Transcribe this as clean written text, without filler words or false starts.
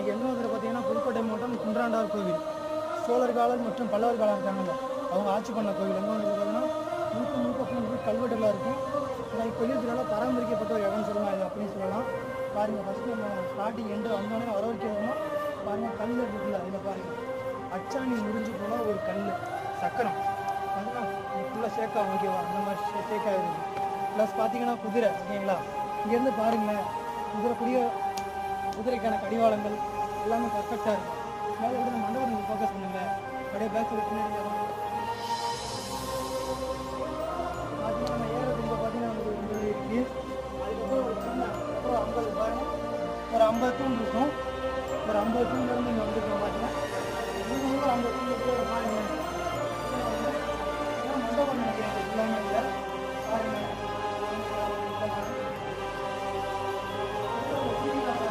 இன்றைக்கி எங்கே வந்து பார்த்தீங்கன்னா புதுக்கோட்டை மாவட்டம் குன்றாண்டார் கோவில் சோழர் காலம் மற்றும் பல்லவர் காலம் இருக்காங்கல்ல அவங்க ஆட்சி பண்ண கோவில் எங்கே வந்து பார்த்தீங்கன்னா முழுக்க கல்வெட்டுகளாக இருக்கும். அது கோயில் திருவிழா பராமரிக்கப்பட்ட ஒரு இடம்னு சொல்லலாம் இது அப்படின்னு சொல்லலாம். பாருங்கள் ஃபஸ்ட்டு நம்ம ஸ்டார்டிங் எண்டு வந்தோடனே வர வைக்கிறோம்னா பாருங்கள் கல் இருக்குல்ல அதில் பாருங்கள் அச்சாணி முறிஞ்சு போனால் ஒரு கல் சக்கரம் அதுதான் ஃபுல்லாக ஷேக்காக ஓகேவா அந்த மாதிரி ஷேக்காக இருக்குது. ப்ளஸ் பார்த்தீங்கன்னா குதிரை ஓகேங்களா இங்கேருந்து பாருங்களேன் குதிரைக்கான கடிவாளங்கள் எல்லாமே பர்ஃபெக்டாக இருக்கும். மேலே கூட இந்த மண்டபம் நீங்கள் ஃபோக்கஸ் பண்ணுங்கள் அப்படியே பேக் சைடு பின்னாடி பார்த்தீங்கன்னா நம்ம ஏறது இங்கே பார்த்தீங்கன்னா ஒரு 9 இருக்குது. அதுக்கப்புறம் ஒரு சின்ன ஒரு 50 பாருங்கள் ஒரு 50 தூண் இருக்கும். ஒரு 50 தூண்லேருந்து இங்கே வந்துருக்கோம் பார்த்தீங்கன்னா இன்னும் ஒரு 50 தூண் ஒரு பாருங்க மண்டபம் நினைக்கிறேன் எல்லாமே இல்லை பாருங்கள்